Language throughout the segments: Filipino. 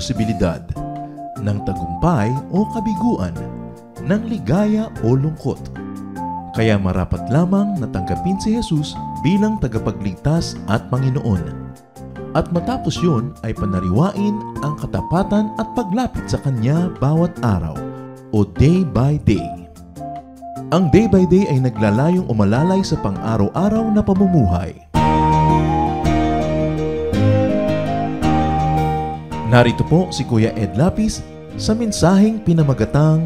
posibilidad, ng tagumpay o kabiguan, ng ligaya o lungkot. Kaya marapat lamang na tanggapin si Jesus bilang tagapagligtas at Panginoon. At matapos yun ay panariwain ang katapatan at paglapit sa Kanya bawat araw o day by day. Ang day by day ay naglalayong umalalay sa pang-araw-araw na pamumuhay. Narito po si Kuya Ed Lapis sa mensaheng pinamagatang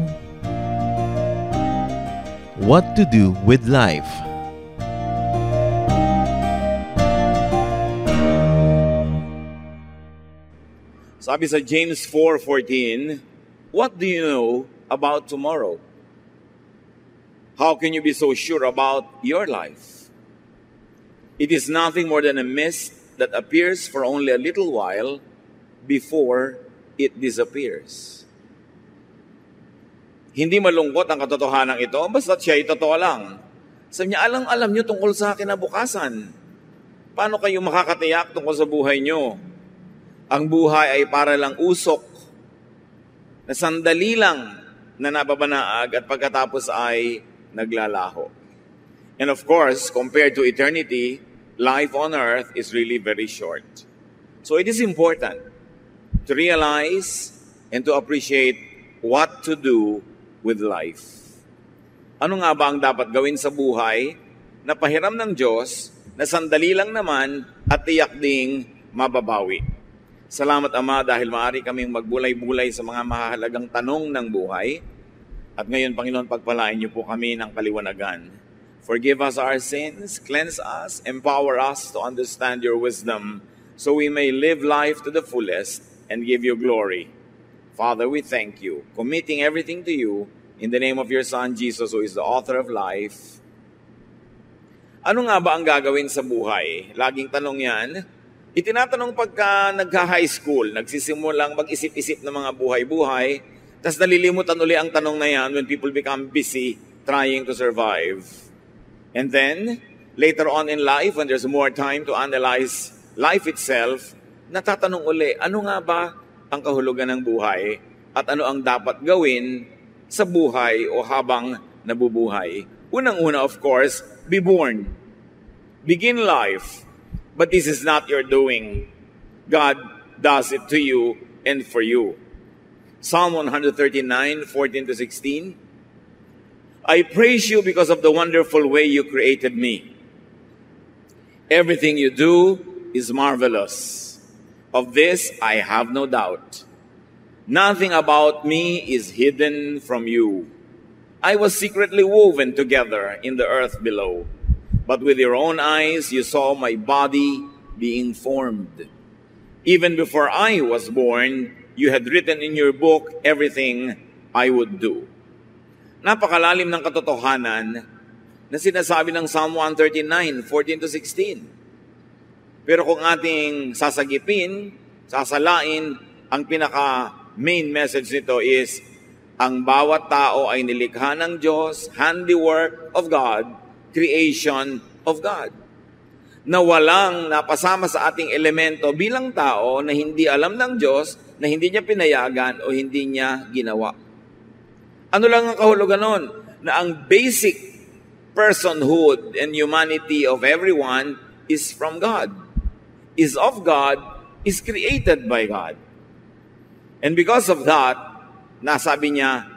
What to Do with Life. Sabi sa James 4:14, what do you know about tomorrow? How can you be so sure about your life? It is nothing more than a mist that appears for only a little while before it disappears. Hindi malungkot ang katotohanan ito, basta siya ay totoo lang. Sabi niya, alam niyo tungkol sa kinabukasan. Paano kayo makakatiyak tungkol sa buhay niyo? Ang buhay ay para lang usok na sandali lang na nababanaag at pagkatapos ay naglalaho. And of course, compared to eternity, life on earth is really very short. So it is important to realize and to appreciate what to do with life. Ano nga ba ang dapat gawin sa buhay na pahiram ng Diyos na sandali lang naman at tiyak ding mababawi? Salamat Ama dahil maaari kaming magbulay-bulay sa mga mahalagang tanong ng buhay. At ngayon, Panginoon, pagpalain niyo po kami ng kaliwanagan. Forgive us our sins, cleanse us, empower us to understand your wisdom so we may live life to the fullest and give you glory. Father, we thank you, committing everything to you in the name of your Son, Jesus, who is the author of life. Ano nga ba ang gagawin sa buhay? Laging tanong yan. Itinatanong pagka nagka-high school, nagsisimulang mag-isip-isip ng mga buhay-buhay, tas nalilimutan uli ang tanong na yan when people become busy trying to survive. And then, later on in life, when there's more time to analyze life itself, natatanong uli, ano nga ba ang kahulugan ng buhay at ano ang dapat gawin sa buhay o habang nabubuhay? Unang-una, of course, be born. Begin life. But this is not your doing. God does it to you and for you. Psalm 139:14-16. I praise you because of the wonderful way you created me. Everything you do is marvelous. Of this I have no doubt. Nothing about me is hidden from you. I was secretly woven together in the earth below. But with your own eyes, you saw my body being formed. Even before I was born, you had written in your book everything I would do. Napakalalim ng katotohanan na sinasabi ng Psalm 139:14-16. Pero kung ating sasagipin, sasalain, ang pinaka-main message nito is, ang bawat tao ay nilikha ng Diyos, handiwork of God, creation of God. Na walang napasama sa ating elemento bilang tao na hindi alam ng Diyos, na hindi niya pinayagan o hindi niya ginawa. Ano lang ang kahulugan nun? Na ang basic personhood and humanity of everyone is from God, is of God, is created by God. And because of that, nasabi niya,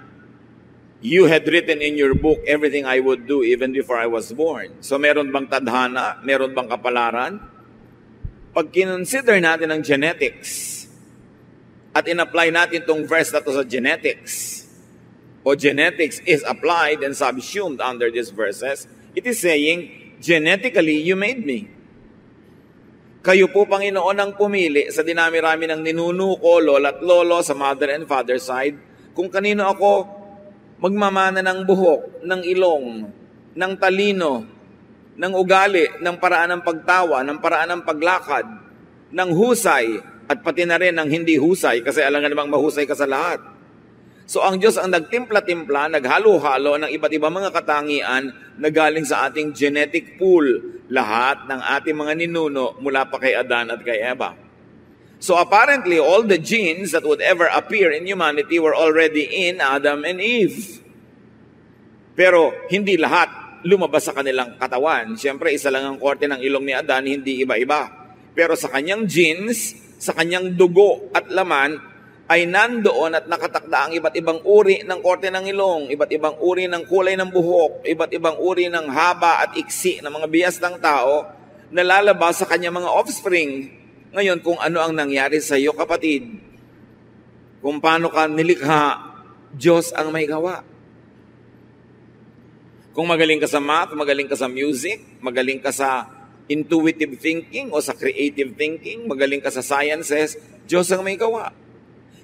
you had written in your book everything I would do even before I was born. So meron bang tadhana? Meron bang kapalaran? Pag kinonsider natin ang genetics at in-apply natin itong verse na to sa genetics, o genetics is applied and subsumed under these verses, it is saying, genetically, you made me. Kayo po, Panginoon, ang pumili sa dinami-rami ng ninuno ko, lola at lolo sa mother and father side, kung kanino ako magmamana ng buhok, ng ilong, ng talino, ng ugali, ng paraan ng pagtawa, ng paraan ng paglakad, ng husay, at pati na rin ng hindi husay, kasi alam nga namang mahusay ka sa lahat. So ang Diyos ang nagtimpla-timpla, naghalo-halo ng iba't ibang mga katangian na galing sa ating genetic pool, lahat ng ating mga ninuno mula pa kay Adan at kay Eva. So apparently, all the genes that would ever appear in humanity were already in Adam and Eve. Pero hindi lahat lumabas sa kanilang katawan. Siyempre, isa lang ang korte ng ilong ni Adan, hindi iba-iba. Pero sa kanyang genes, sa kanyang dugo at laman, ay nandoon at nakatakda ang iba't ibang uri ng korte ng ilong, iba't ibang uri ng kulay ng buhok, iba't ibang uri ng haba at iksi ng mga biyas ng tao na lalabas sa kanyang mga offspring. Ngayon, kung ano ang nangyari sa iyo, kapatid, kung paano ka nilikha, Diyos ang may gawa. Kung magaling ka sa math, magaling ka sa music, magaling ka sa intuitive thinking o sa creative thinking, magaling ka sa sciences, Diyos ang may gawa.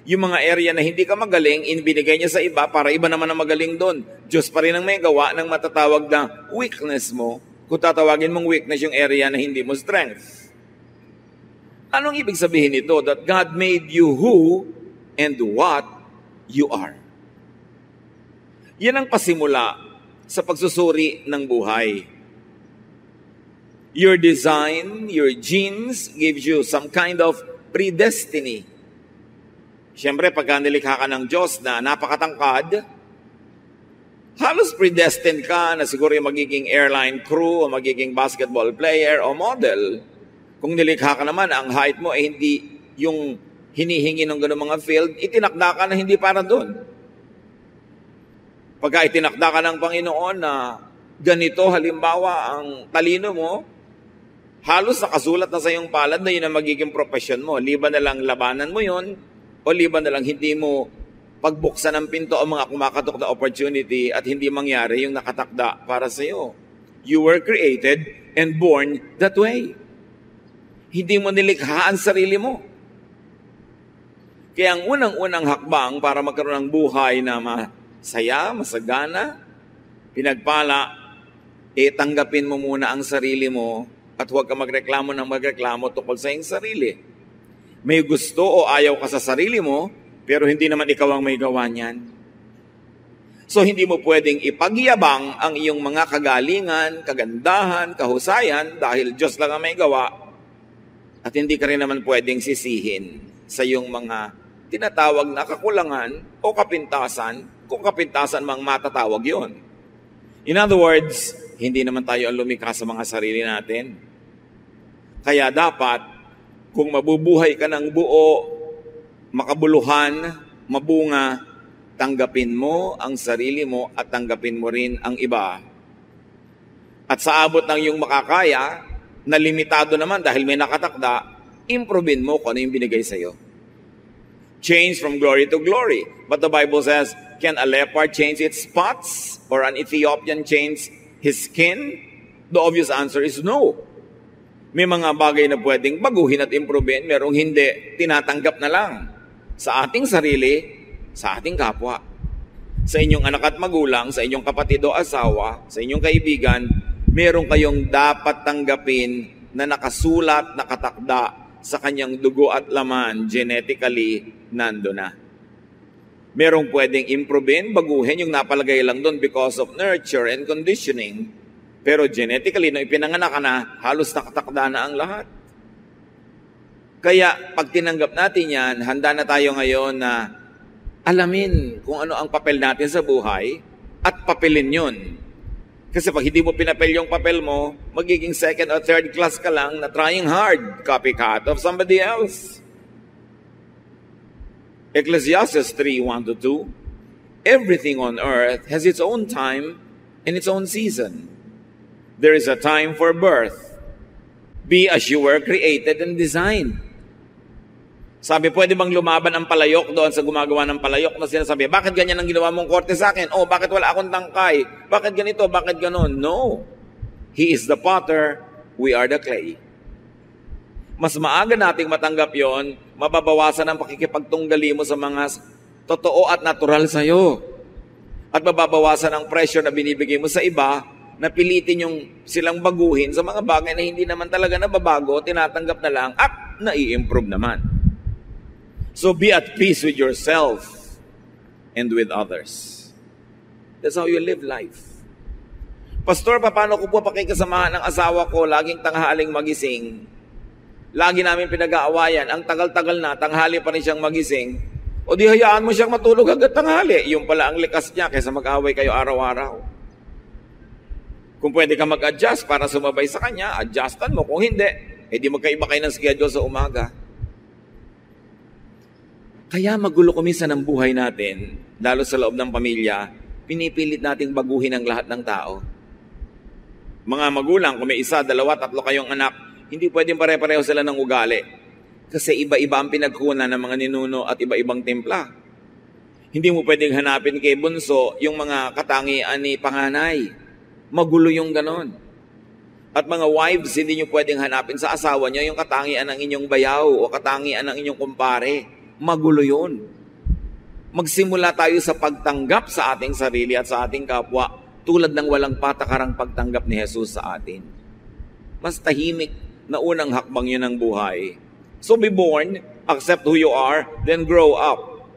Yung mga area na hindi ka magaling, inibinigay niya sa iba para iba naman ang magaling doon. Diyos pa rin ang may gawa ng matatawag na weakness mo, kung tatawagin mong weakness yung area na hindi mo strength. Anong ibig sabihin nito? That God made you who and what you are. Yan ang pasimula sa pagsusuri ng buhay. Your design, your genes gives you some kind of predestiny. Siyempre, pagka nilikha ka ng Diyos na napakatangkad, halos predestined ka na siguro yung magiging airline crew o magiging basketball player o model. Kung nilikha ka naman, ang height mo ay hindi yung hinihingi ng gano'ng mga field, itinakda ka na hindi para doon. Pagka itinakda ka ng Panginoon na ganito, halimbawa, ang talino mo, halos nakasulat na sa iyong palad na yun ang magiging profession mo. Liban na lang labanan mo yun, o liban na lang hindi mo pagbuksan ng pinto o mga kumakatok na opportunity at hindi mangyari yung nakatakda para sa iyo. You were created and born that way. Hindi mo nilikha ang sarili mo. Kaya ang unang-unang hakbang para magkaroon ng buhay na masaya, masagana, pinagpala, tanggapin mo muna ang sarili mo at huwag ka magreklamo tungkol sa iyong sarili. May gusto o ayaw ka sa sarili mo, pero hindi naman ikaw ang may gawa niyan. So hindi mo pwedeng ipagyabang ang iyong mga kagalingan, kagandahan, kahusayan dahil Diyos lang ang may gawa. At hindi ka rin naman pwedeng sisihin sa iyong mga tinatawag na kakulangan o kapintasan, kung kapintasan mang matatawag yon. In other words, hindi naman tayo ang lumikha sa mga sarili natin. Kaya dapat, kung mabubuhay ka ng buo, makabuluhan, mabunga, tanggapin mo ang sarili mo at tanggapin mo rin ang iba. At sa abot ng iyong makakaya, na limitado naman dahil may nakatakda, improvein mo kung ano yung binigay sa iyo. Change from glory to glory. But the Bible says, can a leopard change its spots? Or an Ethiopian change his skin? The obvious answer is no. May mga bagay na pwedeng baguhin at improvein, merong hindi, tinatanggap na lang. Sa ating sarili, sa ating kapwa. Sa inyong anak at magulang, sa inyong kapatid o asawa, sa inyong kaibigan, meron kayong dapat tanggapin na nakasulat, nakatakda sa kanyang dugo at laman, genetically, nando na. Merong pwedeng improvein, baguhin yung napalagay lang doon because of nurture and conditioning. Pero genetically, nung ipinanganak ka na, halos nakatakda na ang lahat. Kaya, pag tinanggap natin yan, handa na tayo ngayon na alamin kung ano ang papel natin sa buhay at papelin yun. Kasi pag hindi mo pinapel yung papel mo, magiging second or third class ka lang na trying hard, copycat of somebody else. Ecclesiastes 3:1-2, everything on earth has its own time and its own season. There is a time for birth. Be as you were created and designed. Sabi, pwede bang lumaban ang palayok doon sa gumagawa ng palayok na sinasabi, bakit ganyan ang ginawa mong korte sa akin? Oh, bakit wala akong tangkay? Bakit ganito? Bakit ganon? No. He is the potter, we are the clay. Mas maaga nating matanggap yon, mababawasan ang pakikipagtunggali mo sa mga totoo at natural sa'yo. At mababawasan ang pressure na binibigay mo sa iba na pilitin yung silang baguhin sa mga bagay na hindi naman talaga nababago, tinatanggap na lang at nai-improve naman. So be at peace with yourself and with others. That's how you live life. Pastor, paano ko po pakikasamahan ng asawa ko laging tanghaling magising? Lagi namin pinag-aawayan. Ang tagal-tagal na, tanghali pa rin siyang magising. O di hayaan mo siyang matulog hanggang tanghali. Yung pala ang likas niya kaysa mag-away kayo araw-araw. Kung pwede ka mag-adjust para sumabay sa kanya, adjustan mo. Kung hindi, di magkaiba kayo ng schedule sa umaga. Kaya magulo kuminsan ng buhay natin, lalo sa loob ng pamilya, pinipilit nating baguhin ang lahat ng tao. Mga magulang, kung may isa, dalawa, tatlo kayong anak, hindi pwedeng pare-pareho sila ng ugali. Kasi iba-iba ang pinagkunan ng mga ninuno at iba-ibang timpla. Hindi mo pwedeng hanapin kay bunso yung mga katangian ni panganay. Magulo yung ganon. At mga wives, hindi nyo pwedeng hanapin sa asawa nyo yung katangian ng inyong bayaw o katangian ng inyong kumpare. Magulo yun. Magsimula tayo sa pagtanggap sa ating sarili at sa ating kapwa tulad ng walang patakarang pagtanggap ni Jesus sa atin. Mas tahimik na unang hakbang yun ng buhay. So be born, accept who you are, then grow up.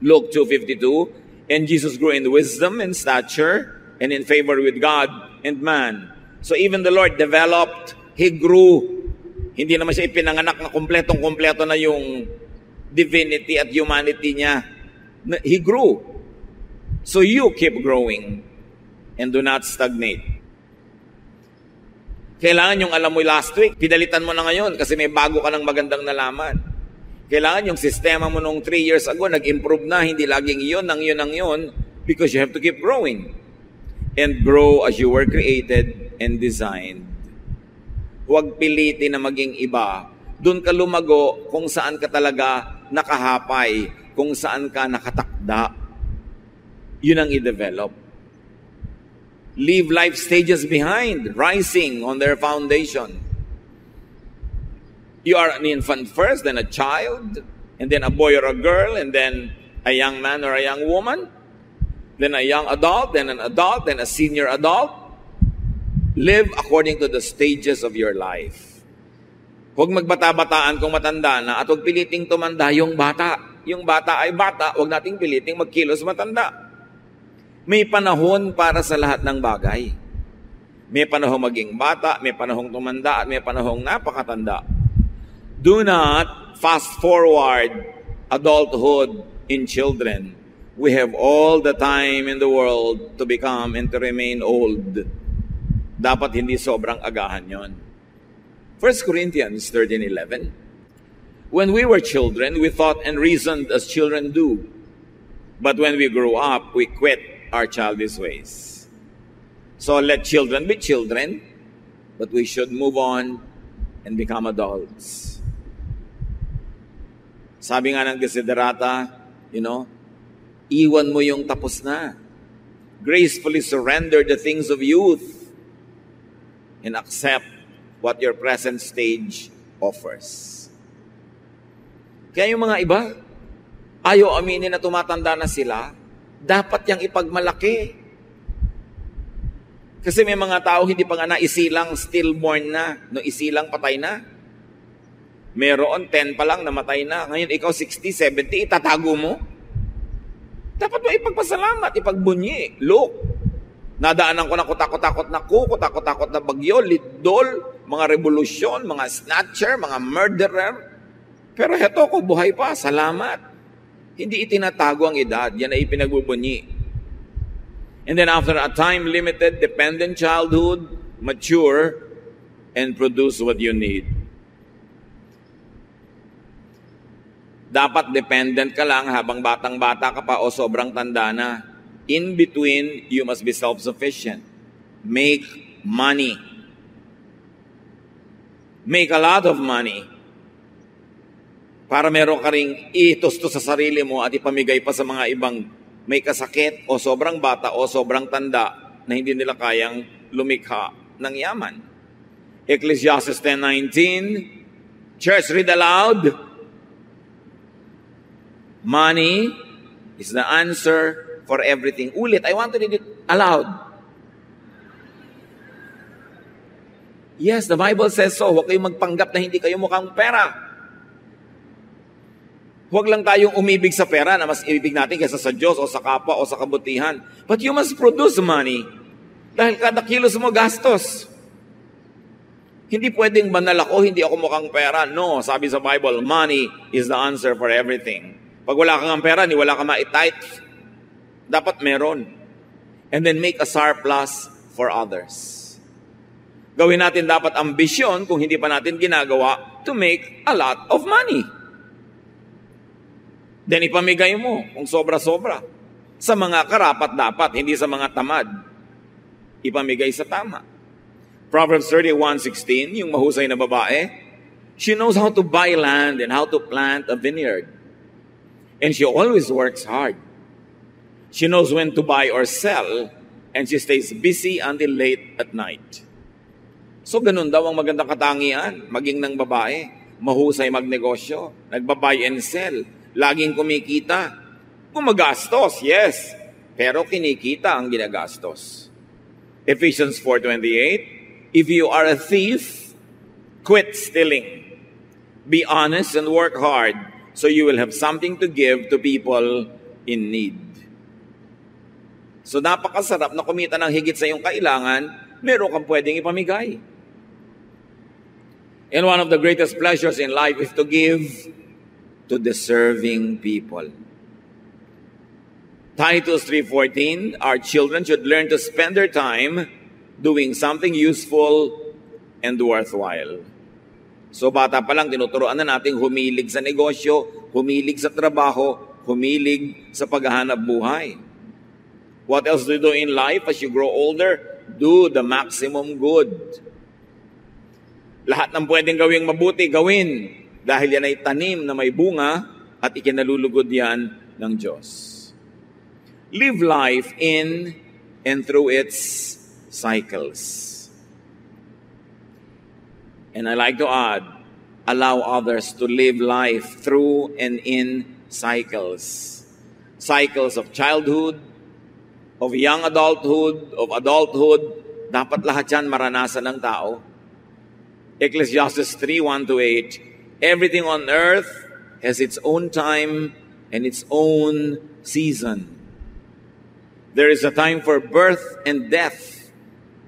Luke 2:52, and Jesus grew in wisdom and stature and in favor with God and man. So even the Lord developed, He grew. Hindi naman siya ipinanganak na kompletong-kompleto na yung divinity at humanity niya. He grew. So you keep growing and do not stagnate. Kailangan yung alam mo last week, pinalitan mo na ngayon kasi may bago ka ng magandang nalaman. Kailangan yung sistema mo nung 3 years ago, nag-improve na, hindi laging yun, because you have to keep growing. And grow as you were created and designed. Huwag pilitin na maging iba. Doon ka lumago kung saan ka talaga nakahapay, kung saan ka nakatakda. Yun ang i-develop. Leave life stages behind, rising on their foundation. You are an infant first, then a child, and then a boy or a girl, and then a young man or a young woman, then a young adult, then an adult, then a senior adult. Live according to the stages of your life. Huwag magbata-bataan kung matanda na at huwag piliting tumanda yung bata. Yung bata ay bata, huwag nating piliting magkilos matanda. May panahon para sa lahat ng bagay. May panahong maging bata, may panahong tumanda, at may panahong napakatanda. Do not fast forward adulthood in children. We have all the time in the world to become and to remain old. Dapat hindi sobrang agahan yon. 1 Corinthians 13:11. When we were children, we thought and reasoned as children do. But when we grew up, we quit our childish ways. So let children be children, but we should move on and become adults. Sabi nga ng Desiderata, iwan mo yung tapos na. Gracefully surrender the things of youth and accept what your present stage offers. Kaya yung mga iba, ayaw aminin na tumatanda na sila, dapat yang ipagmalaki. Kasi may mga tao hindi pa nga naisilang stillborn na, no isilang patay na. Meron 10 pa lang namatay na. Ngayon ikaw 60, 70, itatago mo. Dapat mo ipagpasalamat, ipagbunyi. Look, nadaanan ko na kutakot-takot na bagyo, lidol, mga revolusyon, mga snatcher, mga murderer. Pero heto ko, buhay pa, salamat. Hindi itinatago ang edad, yan ay ipinagbubunyi. And then after a time-limited, dependent childhood, mature, and produce what you need. Dapat dependent ka lang habang batang-bata ka pa o sobrang tanda na. In between, you must be self-sufficient. Make money. Make a lot of money. Para meron ka ring itusto sa sarili mo at ipamigay pa sa mga ibang may kasakit o sobrang bata o sobrang tanda na hindi nila kayang lumikha ng yaman. Ecclesiastes 10:19. Church, read aloud. Money is the answer for everything. Ulit, I want to read it aloud. Yes, the Bible says so. Huwag kayong magpanggap na hindi kayo mukhang pera. Huwag lang tayong umibig sa pera na mas ibig natin kaysa sa Diyos o sa kapwa o sa kabutihan. But you must produce money. Dahil kada kilos mo gastos. Hindi pwedeng banal ako, hindi ako mukhang pera. No, sabi sa Bible, money is the answer for everything. Pag wala kang pera, ni wala kang ma-tithe, dapat meron. And then make a surplus for others. Gawin natin dapat ambisyon kung hindi pa natin ginagawa to make a lot of money. Then ipamigay mo kung sobra-sobra. Sa mga karapat-dapat, hindi sa mga tamad. Ipamigay sa tama. Proverbs 31:16, yung mahusay na babae, she knows how to buy land and how to plant a vineyard. And she always works hard. She knows when to buy or sell, and she stays busy until late at night. So ganun daw ang magandang katangian, maging ng babae, mahusay magnegosyo, nagbabuy and sell, laging kumikita. Gumagastos, yes, pero kinikita ang ginagastos. Ephesians 4:28, if you are a thief, quit stealing. Be honest and work hard so you will have something to give to people in need. So napakasarap na kumita ng higit sa iyong kailangan, meron kang pwedeng ipamigay. And one of the greatest pleasures in life is to give to deserving people. Titus 3:14, our children should learn to spend their time doing something useful and worthwhile. So bata pa lang, tinuturoan na natin humilig sa negosyo, humilig sa trabaho, humilig sa paghahanap buhay. What else do you do in life as you grow older? Do the maximum good. Lahat ng pwedeng gawing mabuti, gawin. Dahil yan ay tanim na may bunga at ikinalulugod yan ng Diyos. Live life in and through its cycles. And I like to add, allow others to live life through and in cycles. Cycles of childhood, of young adulthood, of adulthood. Dapat lahat yan maranasan ng tao. Ecclesiastes 3:1-8, everything on earth has its own time and its own season. There is a time for birth and death,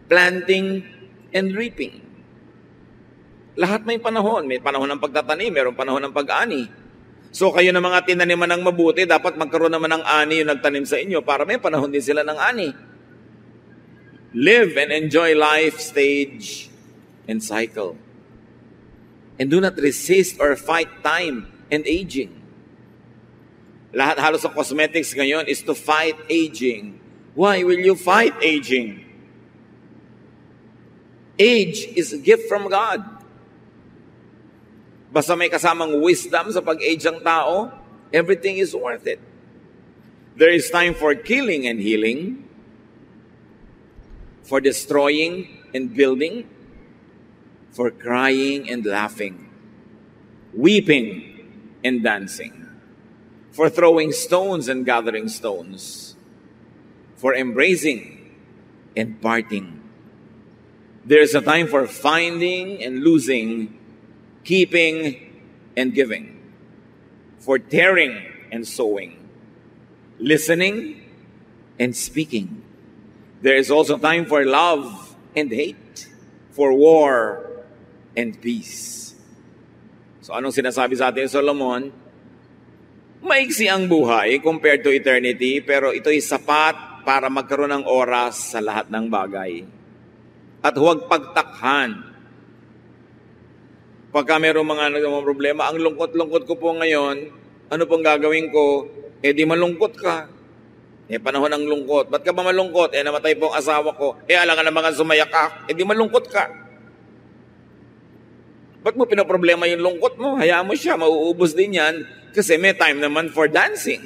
planting and reaping. Lahat may panahon. May panahon ng pagtatanim, mayroong panahon ng pag-ani. So kayo na mga tinaniman ng mabuti, dapat magkaroon naman ng ani yung nagtanim sa inyo para may panahon din sila ng ani. Live and enjoy life stage and cycle. And do not resist or fight time and aging. Lahat halos sa cosmetics ngayon is to fight aging. Why will you fight aging? Age is a gift from God. Basta may kasamang wisdom sa pag-age ng tao, everything is worth it. There is time for killing and healing, for destroying and building, for crying and laughing, weeping and dancing, for throwing stones and gathering stones, for embracing and parting. There is a time for finding and losing, keeping and giving, for tearing and sowing, listening and speaking. There is also time for love and hate, for war and peace. So anong sinasabi sa atin, Solomon? Maiksi ang buhay compared to eternity, pero ito'y sapat para magkaroon ng oras sa lahat ng bagay. At huwag pagtakhan. Pagka mayroong mga problema, ang lungkot-lungkot ko po ngayon, ano pong gagawin ko? Di malungkot ka. Panahon ng lungkot. Ba't ka ba malungkot? Namatay po ang asawa ko. Alangan naman ang sumayak ka. Di malungkot ka. Ba't mo pinaproblema yung lungkot mo? Hayaan mo siya, mauubos din yan. Kasi may time naman for dancing.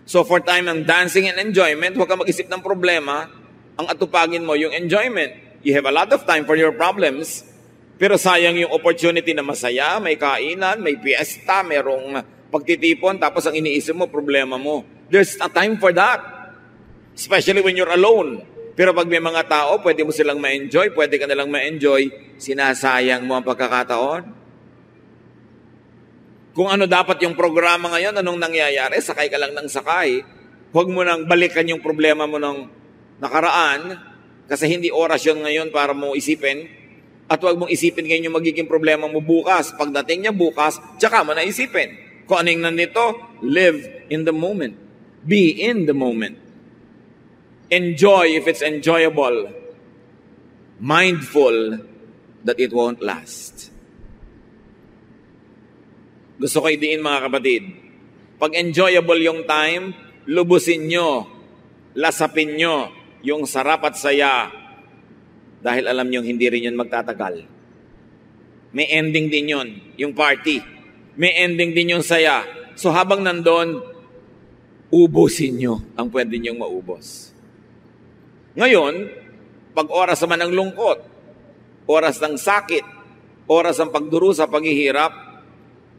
So for time ng dancing and enjoyment, huwag ka mag-isip ng problema. Ang atupagin mo yung enjoyment. You have a lot of time for your problems, pero sayang yung opportunity na masaya, may kainan, may fiesta, mayroong pagtitipon, tapos ang iniisip mo, problema mo. There's a time for that. Especially when you're alone. Pero pag may mga tao, pwede mo silang ma-enjoy, pwede ka nalang ma-enjoy, sinasayang mo ang pagkakataon. Kung ano dapat yung programa ngayon, anong nangyayari, sakay ka lang ng sakay. Huwag mo nang balikan yung problema mo ng nakaraan, kasi hindi oras yun ngayon para mo isipin. At huwag mong isipin ngayon yung magiging problema mo bukas. Pagdating niya bukas, tsaka mo na isipin. Kung anong nandito, live in the moment. Be in the moment. Enjoy if it's enjoyable. Mindful that it won't last. Gusto ko idiin mga kapatid. Pag enjoyable yung time, lubusin nyo, lasapin nyo yung sarap at saya dahil alam nyo hindi rin yun magtatagal. May ending din yun, yung party. May ending din yung saya. So habang nandun, ubusin nyo ang pwede nyong maubos. Ngayon, pag oras naman ng lungkot, oras ng sakit, oras ng pagdurusa, paghihirap,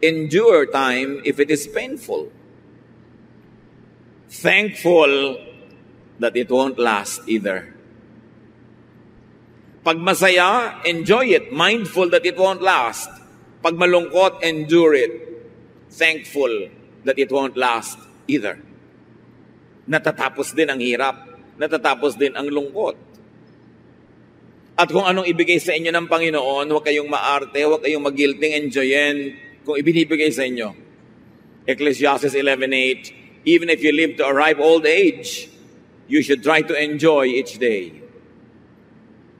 endure time if it is painful. Thankful that it won't last either. Pag masaya, enjoy it. Mindful that it won't last. Pag malungkot, endure it. Thankful that it won't last either. Natatapos din ang hirap. Natatapos din ang lungkot. At kung anong ibigay sa inyo ng Panginoon, huwag kayong maarte, huwag kayong mag-guilting, enjoyin kung ibinibigay sa inyo. Ecclesiastes 11:8, even if you live to a ripe old age, you should try to enjoy each day.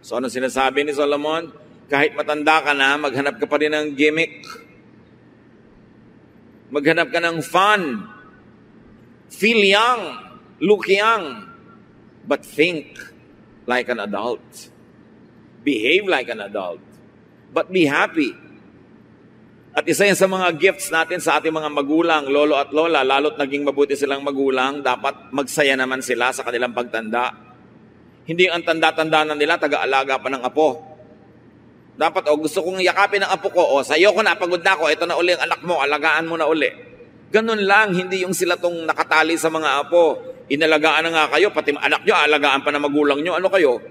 So ano sinasabi ni Solomon? Kahit matanda ka na, maghanap ka pa rin ng gimmick. Maghanap ka ng fun. Feel young. Look young. But think like an adult. Behave like an adult. But be happy. At isa yan sa mga gifts natin sa ating mga magulang, lolo at lola, lalo't naging mabuti silang magulang, dapat magsaya naman sila sa kanilang pagtanda. Hindi ang tanda-tanda na nila, taga-alaga pa ng apo. Dapat, gusto kong yakapin ng apo ko, sa'yo ko na, pagod na ako, ito na uli ang anak mo, alagaan mo na uli. Ganun lang, hindi yung sila tong nakatali sa mga apo. Inalagaan na nga kayo, pati anak nyo, alagaan pa na magulang nyo, ano kayo?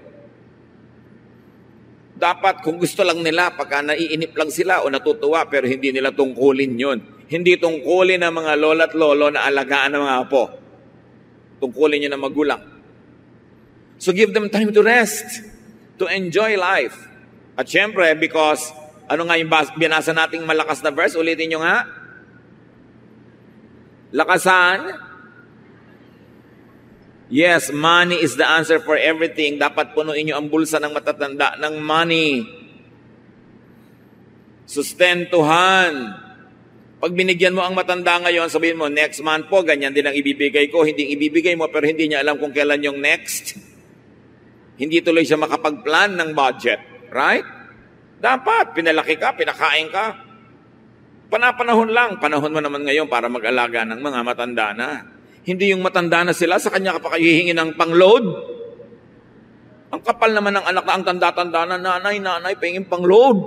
Dapat, kung gusto lang nila, pagka naiinip lang sila o natutuwa, pero hindi nila tungkulin yun. Hindi tungkulin ng mga lola at lolo na alagaan ng mga apo. Tungkulin nyo ng magulang. So give them time to rest, to enjoy life. At syempre, because, ano nga yung binasa nating malakas na verse? Ulitin nyo nga. Lakasan. Yes, money is the answer for everything. Dapat punuin nyo ang bulsa ng matatanda ng money. Sustentuhan. Pag binigyan mo ang matanda ngayon, sabihin mo, next month po, ganyan din ang ibibigay ko. Hindi ibibigay mo, pero hindi niya alam kung kailan yung next. Hindi tuloy siya makapag-plan ng budget. Right? Dapat, pinalaki ka, pinakain ka. Panapanahon lang. Panahon mo naman ngayon para mag-alaga ng mga matanda na. Hindi yung matanda na sila, sa kanya ka pa hihingi ng pang-load. Ang kapal naman ng anak na ang tanda-tanda na, nanay, pahingin pang-load.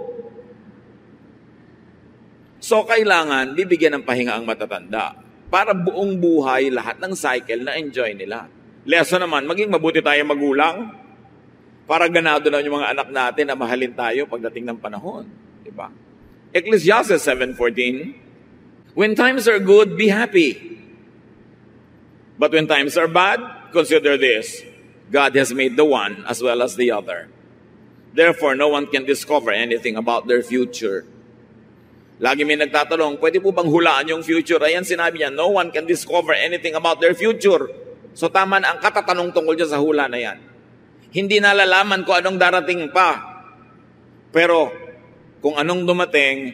So, kailangan bibigyan ng pahinga ang matatanda para buong buhay, lahat ng cycle na enjoy nila. Lesson naman, maging mabuti tayo magulang. Para ganado na yung mga anak natin na mahalin tayo pagdating ng panahon. Diba? Ecclesiastes 7:14, when times are good, be happy. But when times are bad, consider this. God has made the one as well as the other. Therefore, no one can discover anything about their future. Lagi may nagtatanong, pwede po bang hulaan yung future? Ayan sinabi niya, no one can discover anything about their future. So tama na ang katatanong tungkol dyan sa hula na yan. Hindi nalalaman kung anong darating pa. Pero, kung anong dumating,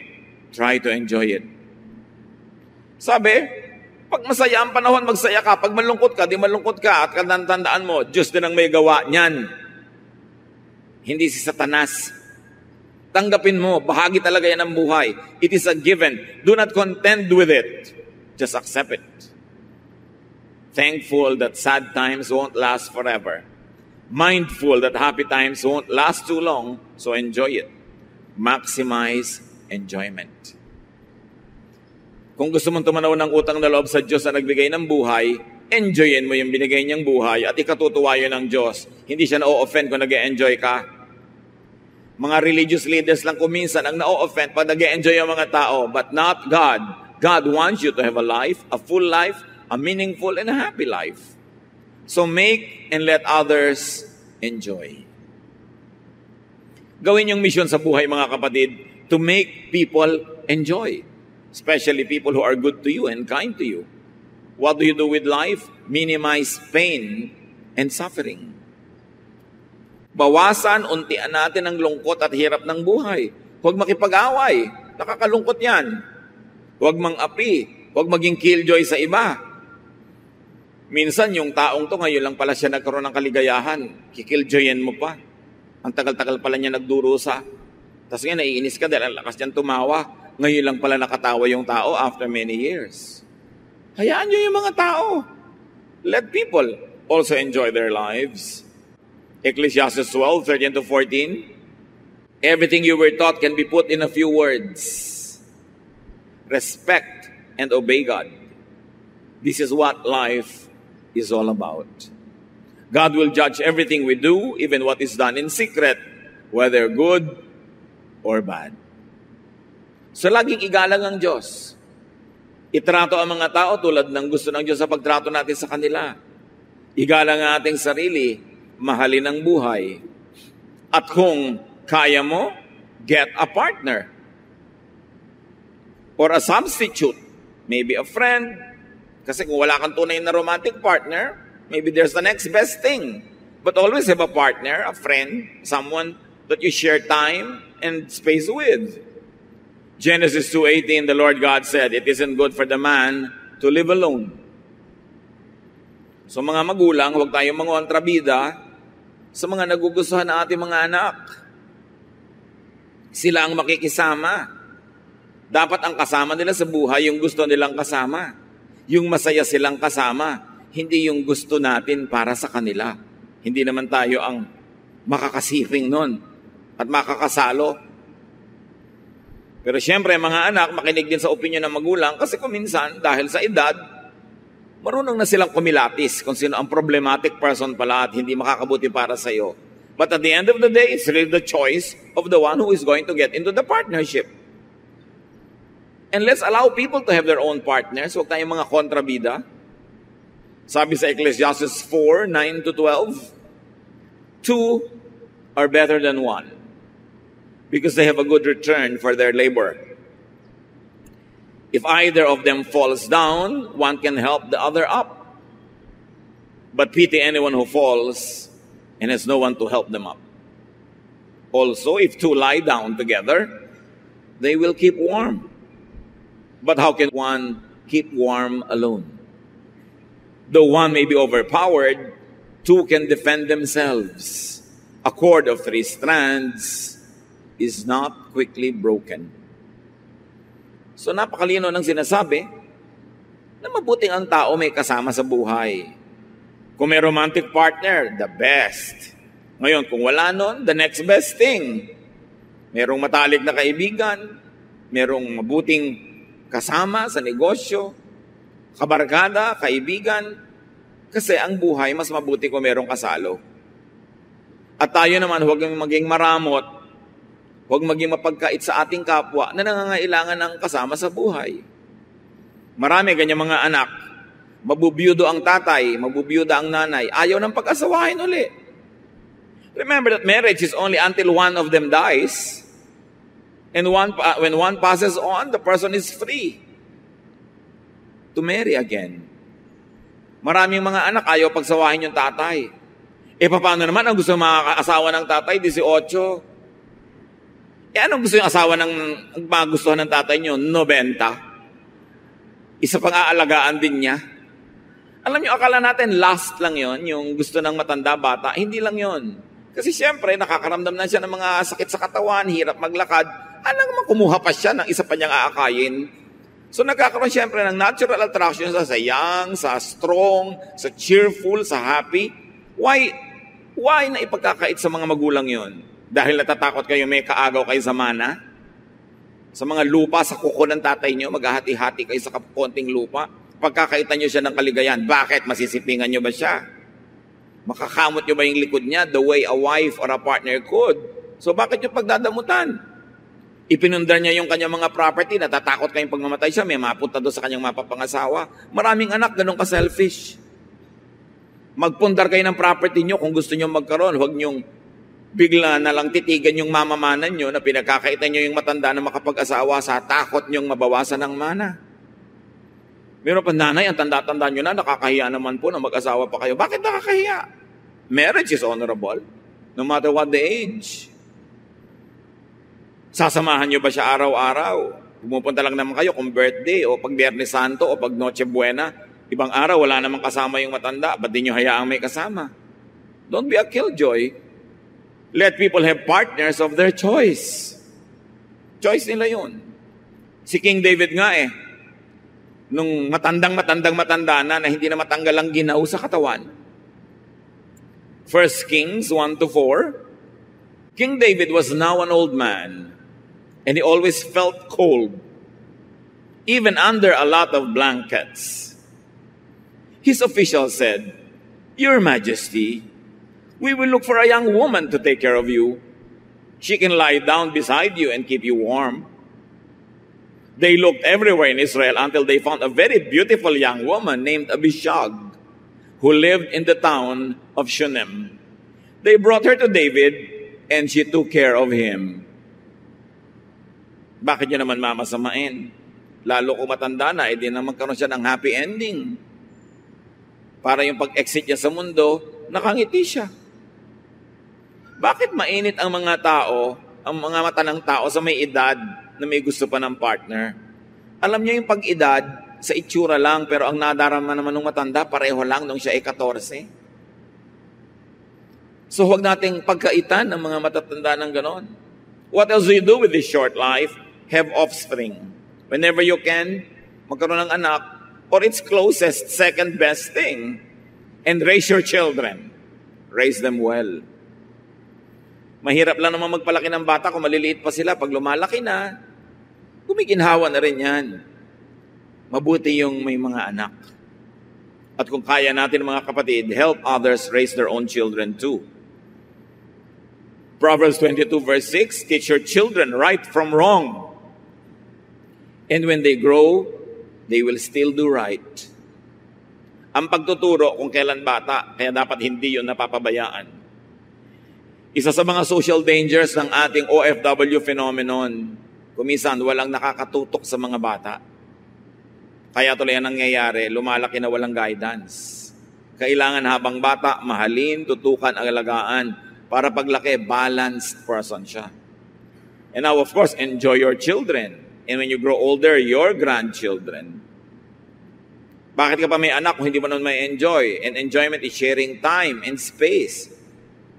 try to enjoy it. Sabi, pag masaya ang panahon, magsaya ka. Pag malungkot ka, di malungkot ka. At tandaan mo, Diyos din ang may gawa niyan. Hindi si Satanas. Tanggapin mo, bahagi talaga yan ng buhay. It is a given. Do not contend with it. Just accept it. Thankful that sad times won't last forever. Mindful that happy times won't last too long, so enjoy it. Maximize enjoyment. Kung gusto mong tumanaw ng utang na loob sa Diyos na nagbigay ng buhay, enjoyin mo yung binigay niyang buhay at ikatutuwa yun ng Diyos. Hindi siya na-o-offend kung nag-e-enjoy ka. Mga religious leaders lang kuminsan ang na-o-offend pag nag-e-enjoy yung mga tao, but not God. God wants you to have a life, a full life, a meaningful and a happy life. So make and let others enjoy. Gawin yung mission sa buhay, mga kapatid, to make people enjoy. Especially people who are good to you and kind to you. What do you do with life? Minimize pain and suffering. Bawasan, untian natin ang lungkot at hirap ng buhay. Huwag makipag-away. Nakakalungkot yan. Huwag mang-api. Huwag maging killjoy sa iba. Minsan, yung taong to, ngayon lang pala siya nagkaroon ng kaligayahan. Kikilljoyin mo pa. Ang tagal-tagal pala niya nagdurusa. Tapos ngayon, naiinis ka dahil ang lakas niyan tumawa. Ngayon lang pala nakatawa yung tao after many years. Hayaan nyo yung mga tao. Let people also enjoy their lives. Ecclesiastes 12:13-14. Everything you were taught can be put in a few words. Respect and obey God. This is what life is all about. God will judge everything we do, even what is done in secret, whether good or bad. So laging igalang ang Diyos. Itrato ang mga tao tulad ng gusto ng Diyos sa pagtrato natin sa kanila. Igalang ang ating sarili, mahalin ang buhay. At kung kaya mo, get a partner. Or a substitute. Maybe a friend. Kasi kung wala kang tunay na romantic partner, maybe there's the next best thing. But always have a partner, a friend, someone that you share time and space with. Genesis 2:18, the Lord God said, it isn't good for the man to live alone. So mga magulang, huwag tayong mangontrabida sa mga nagugustuhan ng ating mga anak. Sila ang makikisama. Dapat ang kasama nila sa buhay, yung gusto nilang kasama. Yung masaya silang kasama. Hindi yung gusto natin para sa kanila. Hindi naman tayo ang makakasifing nun at makakasalo. Pero siyempre, mga anak, makinig din sa opinion ng magulang kasi kung minsan, dahil sa edad, marunong na silang kumilatis kung sino ang problematic person pala at hindi makakabuti para sa iyo. But at the end of the day, it's really the choice of the one who is going to get into the partnership. And let's allow people to have their own partners. Huwag tayong mga kontrabida. Sabi sa Ecclesiastes 4:9-12, 2 are better than 1 because they have a good return for their labor. If either of them falls down, one can help the other up. But pity anyone who falls and has no one to help them up. Also, if two lie down together, they will keep warm. But how can one keep warm alone? Though one may be overpowered, two can defend themselves. A cord of 3 strands is not quickly broken. So napakalino ng sinasabi na mabuting ang tao may kasama sa buhay. Kung may romantic partner, the best. Ngayon, kung wala nun, the next best thing. Merong matalik na kaibigan, merong mabuting kasama sa negosyo, kabarkada, kaibigan, kasi ang buhay mas mabuti kung merong kasalo. At tayo naman, huwag maging maramot, huwag maging mapagkait sa ating kapwa na nangangailangan ng kasama sa buhay. Marami ganyan mga anak, mabubiyudo ang tatay, mabubiyuda ang nanay, ayaw ng pag-asawahin uli. Remember that marriage is only until one of them dies. And when one passes on, the person is free to marry again. Maraming mga anak ayaw pagsawahin yung tatay. Paano naman ang gusto makakaasawa ng tatay? 18. Anong gusto yung asawa ng magustuhan ng tatay nyo? 90. Isa pang aalagaan din niya. Alam nyo, akala natin last lang yon, yung gusto ng matanda bata. Hindi lang yon. Kasi siyempre, nakakaramdam na siya ng mga sakit sa katawan, hirap maglakad. Alam naman, kumuha pa siya ng isa pa niyang aakayin. So nagkakaroon siyempre ng natural attraction sa young, sa strong, sa cheerful, sa happy. Why na ipagkakait sa mga magulang yon? Dahil natatakot kayo may kaagaw kayo sa mana? Sa mga lupa, sa kuko ng tatay nyo, maghahati-hati kayo sa konting lupa. Pagkakaitan nyo siya ng kaligayan. Bakit? Masisipingan nyo ba siya? Makakamot nyo ba yung likod niya the way a wife or a partner could? So bakit nyo pagdadamutan? Ipinundar niya yung kanyang mga property, natatakot kayong pag mamatay siya, may mapunta doon sa kanyang mapapangasawa. Maraming anak, ganun ka-selfish. Magpundar kayo ng property nyo kung gusto nyo magkaroon. Huwag nyong bigla na lang titigan yung mamamanan nyo na pinagkakaitan nyo yung matanda na makapag-asawa sa takot nyong mabawasan ng mana. Meron pa, nanay, ang tanda-tanda nyo na, nakakahiya naman po na mag-asawa pa kayo. Bakit nakakahiya? Marriage is honorable, no matter what the age. Sasamahan nyo ba siya araw-araw? Pumupunta lang naman kayo kung birthday, o pag Biyernes Santo, o pag Noche Buena. Ibang araw, wala namang kasama yung matanda. Ba't di nyo hayaang may kasama? Don't be a killjoy. Let people have partners of their choice. Choice nila yun. Si King David nga nung matanda na hindi na matanggal ang ginaw sa katawan. 1 Kings 1-4. King David was now an old man, and he always felt cold, even under a lot of blankets. His officials said, "Your Majesty, we will look for a young woman to take care of you. She can lie down beside you and keep you warm." They looked everywhere in Israel until they found a very beautiful young woman named Abishag, who lived in the town of Shunem. They brought her to David, and she took care of him. Bakit niya naman mamasamain? Lalo kung matanda na, di na magkaroon siya ng happy ending. Para yung pag-exit niya sa mundo, nakangiti siya. Bakit mainit ang mga tao, ang mga mata ng tao sa may edad na may gusto pa ng partner? Alam niyo yung pag-edad, sa itsura lang, pero ang nadarama naman ng matanda, pareho lang nung siya ay 14. So huwag nating pagkaitan ng mga matatanda ng ganon. What else do you do with this short life? Have offspring. Whenever you can, magkaroon ng anak, or its closest, second best thing, and raise your children. Raise them well. Mahirap lang naman magpalaki ng bata kung maliliit pa sila. Pag lumalaki na, gumiginhawa na rin yan. Mabuti yung may mga anak. At kung kaya natin mga kapatid, help others raise their own children too. Proverbs 22 verse 6, teach your children right from wrong. And when they grow, they will still do right. Ang pagtuturo kung kailan bata, kaya dapat hindi yun napapabayaan. Isa sa mga social dangers ng ating OFW phenomenon, kumisan walang nakakatutok sa mga bata. Kaya tuloy ang nangyayari, lumalaki na walang guidance. Kailangan habang bata, mahalin, tutukan, alagaan, para paglaki, balanced person siya. And now, of course, enjoy your children. And when you grow older, your grandchildren. Bakit ka pa may anak kung hindi mo naman may enjoy? And enjoyment is sharing time and space.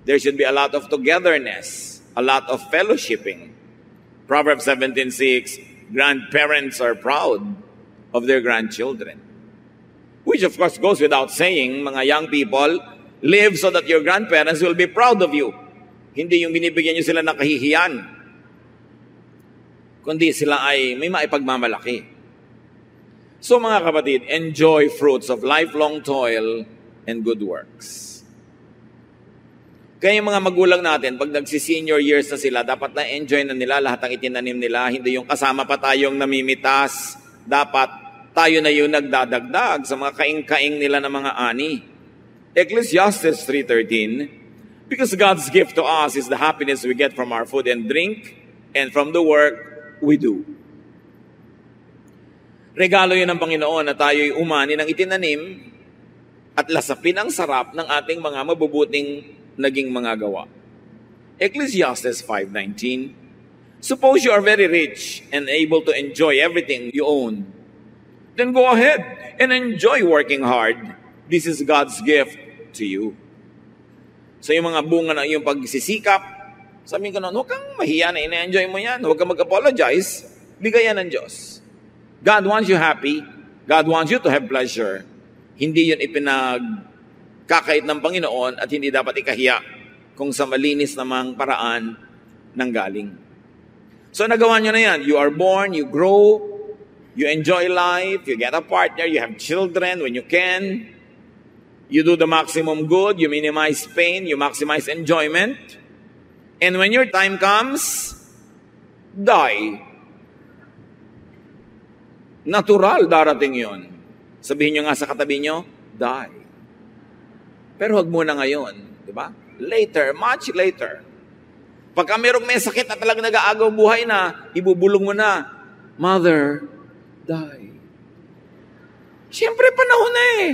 There should be a lot of togetherness, a lot of fellowshipping. Proverbs 17:6, grandparents are proud of their grandchildren. Which of course goes without saying, mga young people, live so that your grandparents will be proud of you. Hindi yung binibigyan nyo sila ng kahihiyan, kundi sila ay may maipagmamalaki. So mga kapatid, enjoy fruits of lifelong toil and good works. Kaya yung mga magulang natin, pag nagsi-senior years na sila, dapat na-enjoy na nila lahat ng itinanim nila. Hindi yung kasama pa tayong namimitas. Dapat tayo na yung nagdadagdag sa mga kaing-kaing nila ng mga ani. Ecclesiastes 3:13, because God's gift to us is the happiness we get from our food and drink and from the work we do. Regalo yun ng Panginoon na tayo'y umani ng itinanim at lasapin ang sarap ng ating mga mabubuting naging mga gawa. Ecclesiastes 5:19, suppose you are very rich and able to enjoy everything you own. Then go ahead and enjoy working hard. This is God's gift to you. So yung mga bunga ng iyong pagsisikap, sabihin ka nun, huwag kang mahiya na ina-enjoy mo yan. Huwag kang mag-apologize. Bigayan ng Diyos. God wants you happy. God wants you to have pleasure. Hindi yun ipinagkakait ng Panginoon at hindi dapat ikahiya kung sa malinis namang paraan ng galing. So nagawa nyo na yan. You are born, you grow, you enjoy life, you get a partner, you have children when you can. You do the maximum good, you minimize pain, you maximize enjoyment. And when your time comes, die. Natural darating yon. Sabihin nyo nga sa katabi nyo, die. Pero huwag muna ngayon, di ba? Later, much later. Pagka merong may sakit na talagang nag-aagaw buhay na, ibubulong mo na, Mother, die. Siyempre, panahon na eh.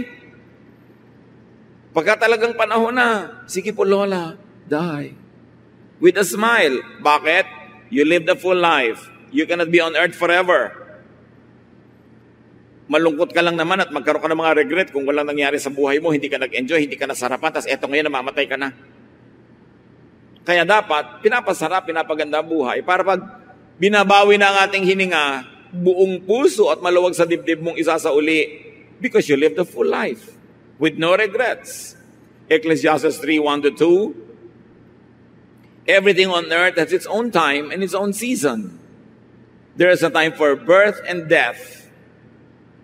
Pagka talagang panahon na, sige po Lola, die. With a smile. Bakit? You lived a full life. You cannot be on earth forever. Malungkot ka lang naman at magkaroon ka ng mga regret kung walang nangyari sa buhay mo, hindi ka nag-enjoy, hindi ka nasarapan, tapos eto ngayon namamatay ka na. Kaya dapat, pinapasarap, pinapaganda buhay para pag binabawi na ang ating hininga, buong puso at maluwag sa dibdib mong isasauli because you lived a full life with no regrets. Ecclesiastes 3:1-2. Everything on earth has its own time and its own season. There is a time for birth and death,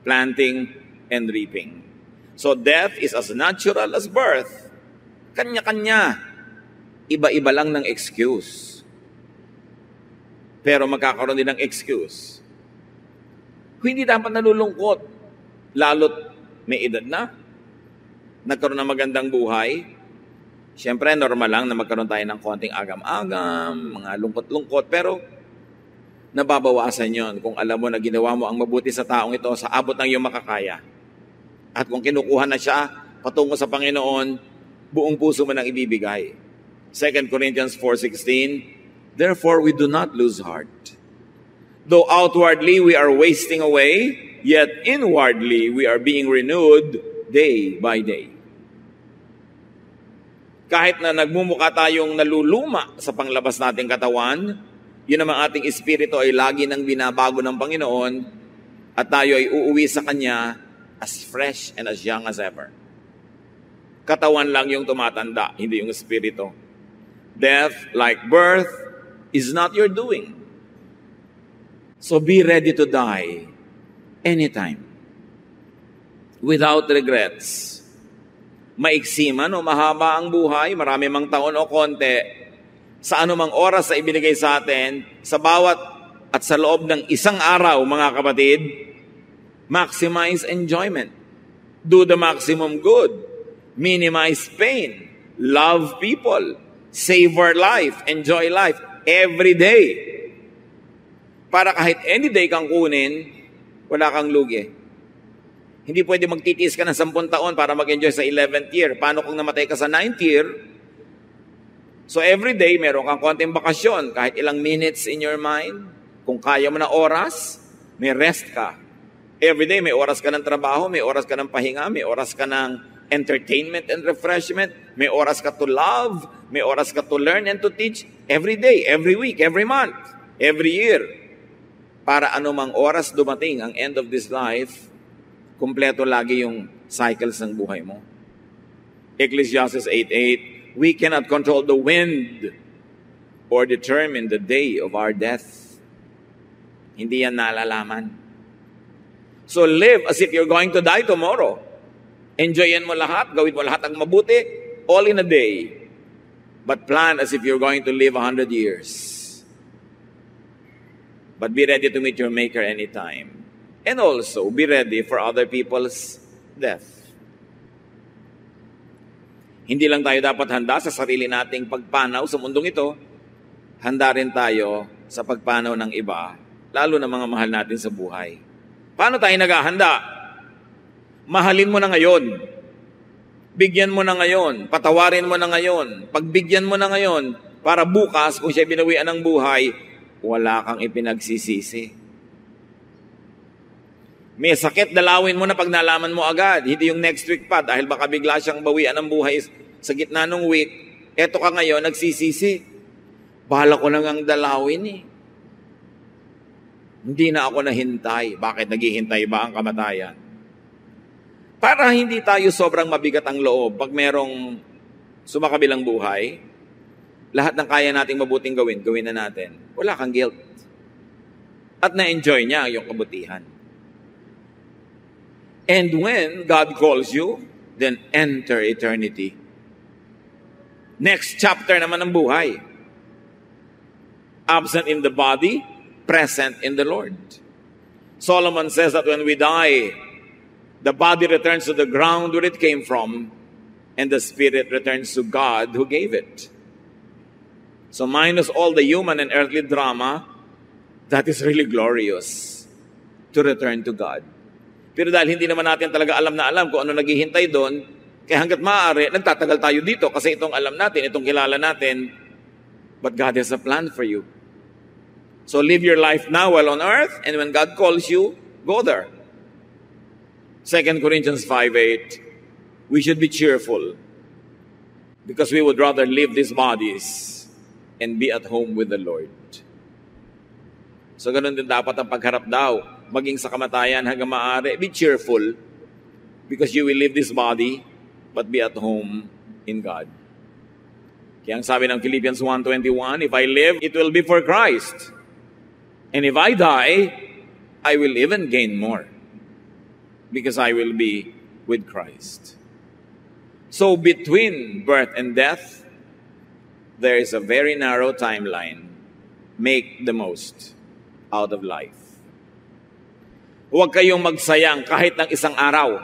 planting and reaping. So death is as natural as birth. Kanya-kanya. Iba-iba lang ng excuse. Pero magkakaroon din ng excuse. Hindi dapat nalulungkot. Lalo't may edad na. Nagkaroon ng magandang buhay. Siyempre, normal lang na magkaroon tayo ng konting agam-agam, mga lungkot-lungkot, pero nababawasan yon kung alam mo na ginawa mo ang mabuti sa taong ito sa abot ng iyong makakaya. At kung kinukuha na siya patungo sa Panginoon, buong puso mo nang ibibigay. 2 Corinthians 4:16, therefore we do not lose heart. Though outwardly we are wasting away, yet inwardly we are being renewed day by day. Kahit na nagmumukha tayong naluluma sa panglabas nating katawan, yun namang ating espiritu ay lagi nang binabago ng Panginoon at tayo ay uuwi sa Kanya as fresh and as young as ever. Katawan lang yung tumatanda, hindi yung espiritu. Death, like birth, is not your doing. So be ready to die anytime without regrets. Maiksi man o mahaba ang buhay, marami mang taon o konti, sa anumang oras na ibinigay sa atin, sa bawat at sa loob ng isang araw, mga kapatid, maximize enjoyment. Do the maximum good. Minimize pain. Love people. Savor life. Enjoy life. Every day. Para kahit any day kang kunin, wala kang lugi. Hindi pwede magtitiis ka ng 10 taon para mag-enjoy sa 11th year. Paano kung namatay ka sa 9th year? So every day, meron kang konting bakasyon. Kahit ilang minutes in your mind. Kung kaya mo na oras, may rest ka. Every day, may oras ka ng trabaho, may oras ka ng pahinga, may oras ka ng entertainment and refreshment, may oras ka to love, may oras ka to learn and to teach. Every day, every week, every month, every year. Para anumang oras dumating ang end of this life, kumpleto lagi yung cycles ng buhay mo. Ecclesiastes 8:8, we cannot control the wind or determine the day of our death. Hindi yan nalalaman. So live as if you're going to die tomorrow. Enjoyin mo lahat, gawin mo lahat ang mabuti, all in a day. But plan as if you're going to live 100 years. But be ready to meet your Maker anytime. And also, be ready for other people's death. Hindi lang tayo dapat handa sa sarili nating pagpanaw sa mundong ito, handa rin tayo sa pagpanaw ng iba, lalo na mga mahal natin sa buhay. Paano tayo naghahanda? Mahalin mo na ngayon. Bigyan mo na ngayon. Patawarin mo na ngayon. Pagbigyan mo na ngayon, para bukas, kung siya binawian ng buhay, wala kang ipinagsisisi. May sakit, dalawin mo na pag nalaman mo agad. Hindi yung next week pa dahil baka bigla siyang bawian ng buhay sa gitna ng week. Eto ka ngayon, nagsisisi. Bahala ko lang ang dalawin eh. Hindi na ako nahintay. Bakit naghihintay ba ang kamatayan? Para hindi tayo sobrang mabigat ang loob pag merong sumakabilang buhay, lahat ng kaya nating mabuting gawin, gawin na natin. Wala kang guilt. At na-enjoy niya yung kabutihan. And when God calls you, then enter eternity. Next chapter naman ng buhay. Absent in the body, present in the Lord. Solomon says that when we die, the body returns to the ground where it came from, and the spirit returns to God who gave it. So minus all the human and earthly drama, that is really glorious to return to God. Pero dahil hindi naman natin talaga alam na alam kung ano naghihintay doon, kaya hanggat maaari, nagtatagal tayo dito kasi itong alam natin, itong kilala natin, but God has a plan for you. So live your life now while on earth, and when God calls you, go there. 2 Corinthians 5:8, we should be cheerful because we would rather leave these bodies and be at home with the Lord. So ganun din dapat ang pagharap daw, maging sa kamatayan hanggang maaari. Be cheerful because you will leave this body but be at home in God. Kaya ang sabi ng Philippians 1:21, if I live, it will be for Christ. And if I die, I will even gain more because I will be with Christ. So between birth and death, there is a very narrow timeline. Make the most out of life. Huwag kayong magsayang kahit ng isang araw.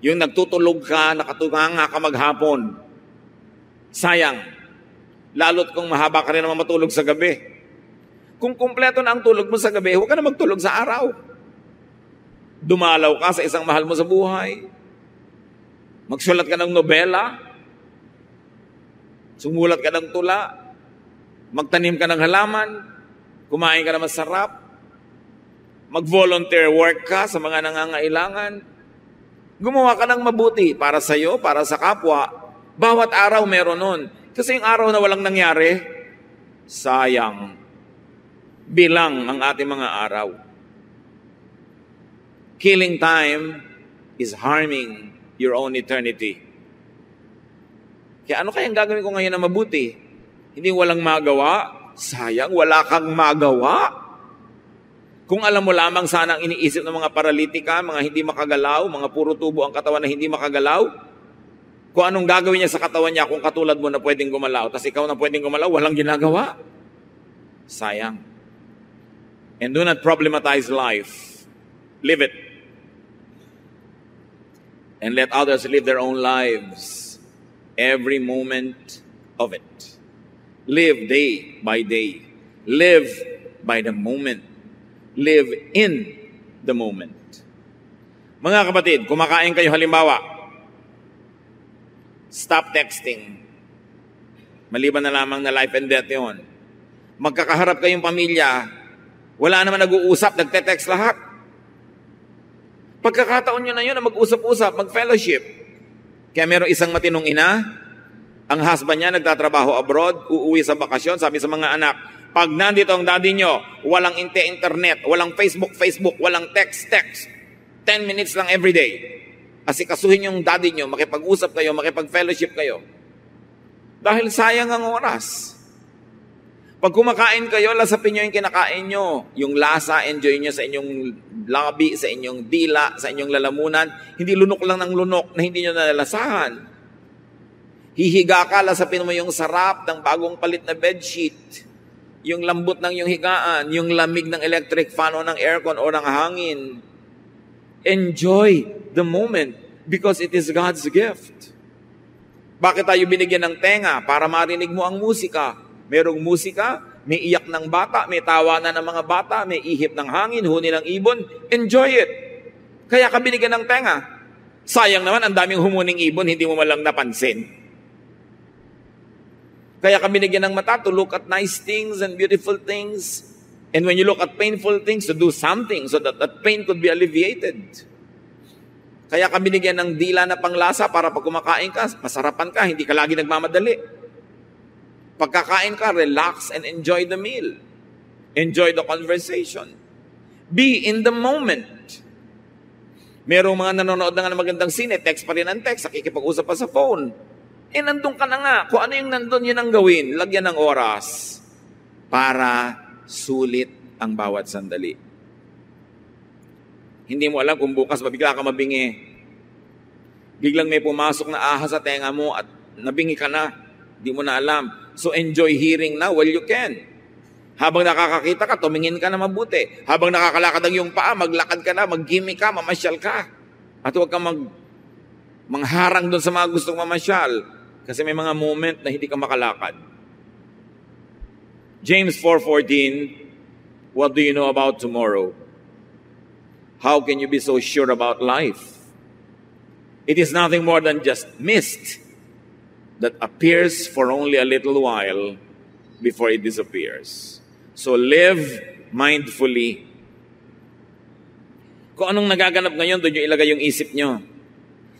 Yung nagtutulog ka, nakatunganga ka maghapon, sayang. Lalo't kung mahaba ka rin naman matulog sa gabi. Kung kumpleto na ang tulog mo sa gabi, huwag ka na magtulog sa araw. Dumalaw ka sa isang mahal mo sa buhay. Magsulat ka ng nobela. Sumulat ka ng tula, magtanim ka ng halaman, kumain ka na masarap, mag-volunteer work ka sa mga nangangailangan, gumawa ka ng mabuti para sa iyo, para sa kapwa. Bawat araw meron nun. Kasi yung araw na walang nangyari, sayang. Bilang ang ating mga araw. Killing time is harming your own eternity. Kaya ano kayang gagawin ko ngayon na mabuti? Hindi walang magawa? Sayang, wala kang magawa. Kung alam mo lamang sana ang iniisip ng mga paralitika, mga hindi makagalaw, mga puro tubo ang katawan na hindi makagalaw, kung anong gagawin niya sa katawan niya kung katulad mo na pwedeng gumalaw, tas ikaw na pwedeng gumalaw, walang ginagawa. Sayang. And do not problematize life. Live it. And let others live their own lives. Every moment of it. Live day by day. Live by the moment. Live in the moment. Mga kapatid, kumakain kayo halimbawa, stop texting. Maliban na lamang na life and death yun. Magkakaharap kayong pamilya, wala naman nag-uusap, nagte-text lahat. Pagkakataon nyo na yun na mag-usap-usap, mag-fellowship. Kaya meron isang matinong ina, ang husband niya nagtatrabaho abroad, uuwi sa bakasyon, sabi sa mga anak, pag nandito ang daddy nyo, walang internet, walang Facebook, walang text. 10 minutes lang everyday. Asikasuhin yung daddy nyo, makipag-usap kayo, makipag-fellowship kayo. Dahil sayang ang oras. Pag kumakain kayo, lasapin nyo yung kinakain nyo. Yung lasa, enjoy nyo sa inyong labi, sa inyong dila, sa inyong lalamunan. Hindi lunok lang ng lunok na hindi nyo nalalasahan. Hihiga ka, lasapin mo yung sarap ng bagong palit na bedsheet. Yung lambot ng yung higaan, yung lamig ng electric fan o ng aircon o ng hangin. Enjoy the moment because it is God's gift. Bakit tayo binigyan ng tenga? Para marinig mo ang musika. Merong musika, may iyak ng bata, may tawanan ng mga bata, may ihip ng hangin, huni ng ibon. Enjoy it. Kaya ka binigyan ng tenga. Sayang naman, ang daming humuning ibon, hindi mo malang napansin. Kaya ka binigyan ng mata to look at nice things and beautiful things. And when you look at painful things, to do something so that that pain could be alleviated. Kaya ka binigyan ng dila na panglasa para pag kumakain ka, masarapan ka, hindi ka lagi nagmamadali. Pagkakain ka, relax and enjoy the meal. Enjoy the conversation. Be in the moment. Merong mga nanonood na nga ng magandang sine, text pa rin ang text, nakikipag-usap pa sa phone. Nandun ka na nga. Kung ano yung nandun, yun ang gawin. Lagyan ng oras para sulit ang bawat sandali. Hindi mo alam kung bukas mabigla ka mabingi. Biglang may pumasok na ahas sa tenga mo at nabingi ka na. Hindi mo na alam. So enjoy hearing now while you can. Habang nakakakita ka, tumingin ka na mabuti. Habang nakakalakad ang iyong paa, maglakad ka na, mag-gimme ka, mamasyal ka. At huwag kang mangharang doon sa mga gustong mamasyal. Kasi may mga moment na hindi ka makalakad. James 4:14, what do you know about tomorrow? How can you be so sure about life? It is nothing more than just mist that appears for only a little while before it disappears. So live mindfully. Kung anong nagaganap ngayon, doon yung ilagay yung isip nyo.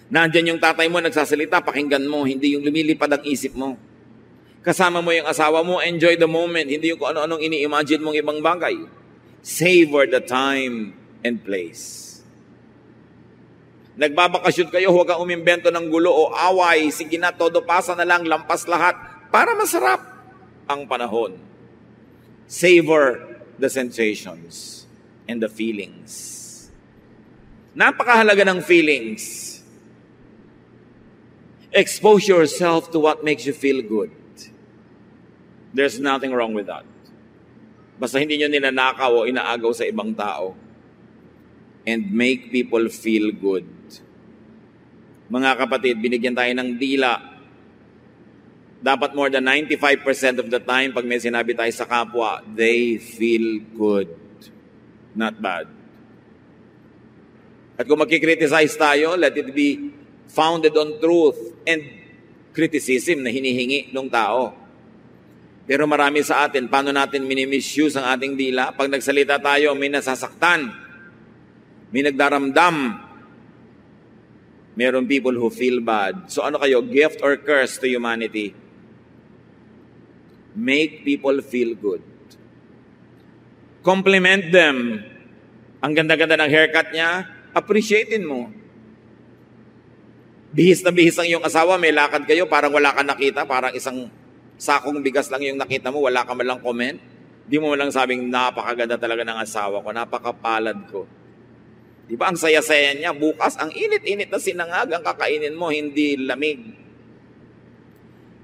Nandyan yung tatay mo nagsasalita, pakinggan mo, hindi yung lumilipad ang isip mo. Kasama mo yung asawa mo, enjoy the moment, hindi yung kung ano-anong ini-imagine mong ibang bagay. Savor the time and place. Nagbabakasyon kayo, huwag kang umimbento ng gulo o away, sige na, todo pasa na lang, lampas lahat, para masarap ang panahon. Savor the sensations and the feelings. Napakahalaga ng feelings. Expose yourself to what makes you feel good. There's nothing wrong with that. Basta hindi nyo ninanakaw o inaagaw sa ibang tao. And make people feel good. Mga kapatid, binigyan tayo ng dila. Dapat more than 95% of the time, pag may sinabi tayo sa kapwa, they feel good. Not bad. At kung magkikriticize tayo, let it be founded on truth and criticism na hinihingi ng tao. Pero marami sa atin, paano natin minimisuse ang ating dila? Pag nagsalita tayo, may nasasaktan, may nagdaramdam. Meron people who feel bad. So ano kayo, gift or curse to humanity? Make people feel good. Compliment them. Ang ganda-ganda ng haircut niya, appreciatein mo. Bihis na bihis ang iyong asawa, may lakad kayo, parang wala ka nakita, parang isang sakong bigas lang yung nakita mo, wala ka man lang comment. Di mo lang sabing, napakaganda talaga ng asawa ko, napakapalad ko. Di ba, ang saya-saya niya, bukas, ang init-init na sinangag, ang kakainin mo, hindi lamig.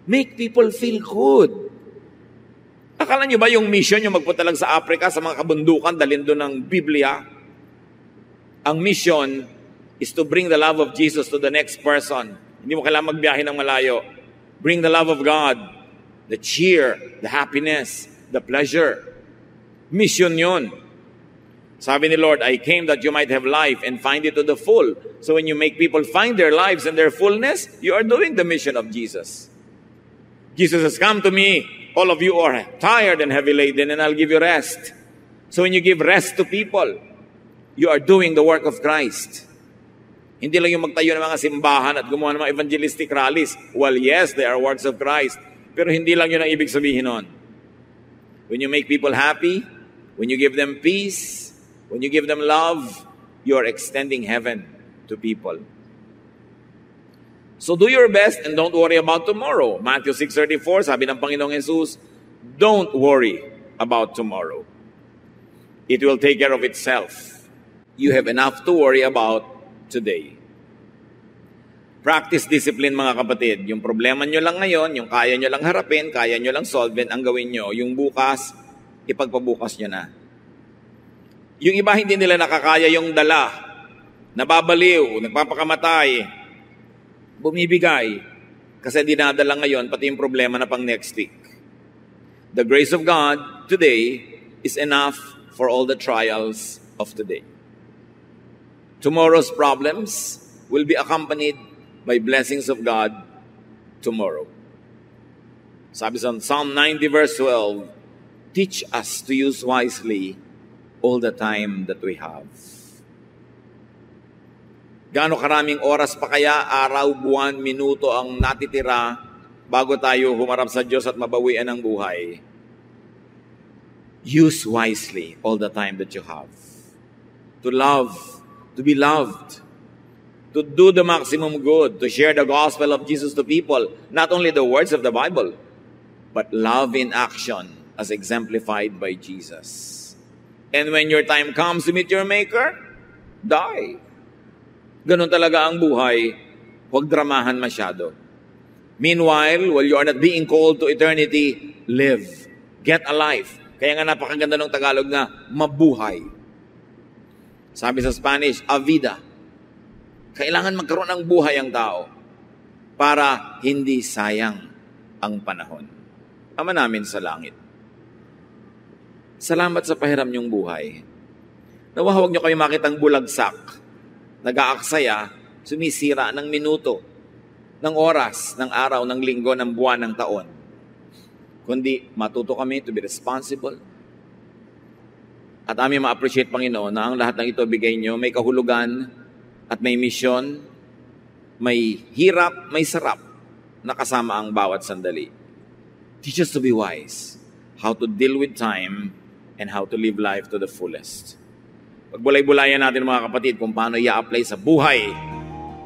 Make people feel good. Akala niyo ba yung mission, yung magpunta lang sa Africa, sa mga kabundukan, dalhin doon ng Biblia? Ang mission is to bring the love of Jesus to the next person. Hindi mo kailangan magbiyahe ng malayo. Bring the love of God, the cheer, the happiness, the pleasure. Mission yun. Sabi ni Lord, I came that you might have life and find it to the full. So when you make people find their lives and their fullness, you are doing the mission of Jesus. Jesus has come to me, all of you are tired and heavy laden, and I'll give you rest. So when you give rest to people, you are doing the work of Christ. Hindi lang yung magtayo ng mga simbahan at gumawa ng mga evangelistic rallies. Well, yes, they are works of Christ. Pero hindi lang yun ang ibig sabihin nun. When you make people happy, when you give them peace, when you give them love, you are extending heaven to people. So do your best and don't worry about tomorrow. Matthew 6:34, sabi ng Panginoong Jesus, don't worry about tomorrow. It will take care of itself. You have enough to worry about today. Practice discipline, mga kapatid. Yung problema nyo lang ngayon, yung kaya nyo lang harapin, kaya nyo lang solve, ang gawin nyo. Yung bukas, ipagpabukas nyo na. Yung iba hindi nila nakakaya yung dala. Nababaliw, nagpapakamatay, bumibigay. Kasi dinadala ngayon, pati yung problema na pang next week. The grace of God today is enough for all the trials of today. Tomorrow's problems will be accompanied by blessings of God tomorrow. Sabi sa Psalm 90 verse 12, teach us to use wisely all the time that we have. Gaano karaming oras pa kaya, araw, buwan, minuto ang natitira bago tayo humarap sa Diyos at mabawian ang buhay? Use wisely all the time that you have. To love, to be loved, to do the maximum good, to share the gospel of Jesus to people, not only the words of the Bible, but love in action as exemplified by Jesus. And when your time comes to meet your Maker, die. Ganon talaga ang buhay. Huwag dramahan masyado. Meanwhile, while you are not being called to eternity, live. Get a life. Kaya nga napakaganda ng Tagalog na mabuhay. Sabi sa Spanish, a vida. Kailangan magkaroon ng buhay ang tao. para hindi sayang ang panahon. Ama namin sa langit, salamat sa pahiram niyong buhay. Nawa huwag niyo kayo makitang bulagsak, nag-aaksaya, sumisira ng minuto, ng oras, ng araw, ng linggo, ng buwan, ng taon. Kundi matuto kami to be responsible. At aming ma-appreciate, Panginoon, na ang lahat ng ito bigay niyo, may kahulugan at may misyon, may hirap, may sarap na kasama ang bawat sandali. Teach us to be wise, how to deal with time, and how to live life to the fullest. Pagbulay-bulayan natin mga kapatid kung paano i-apply sa buhay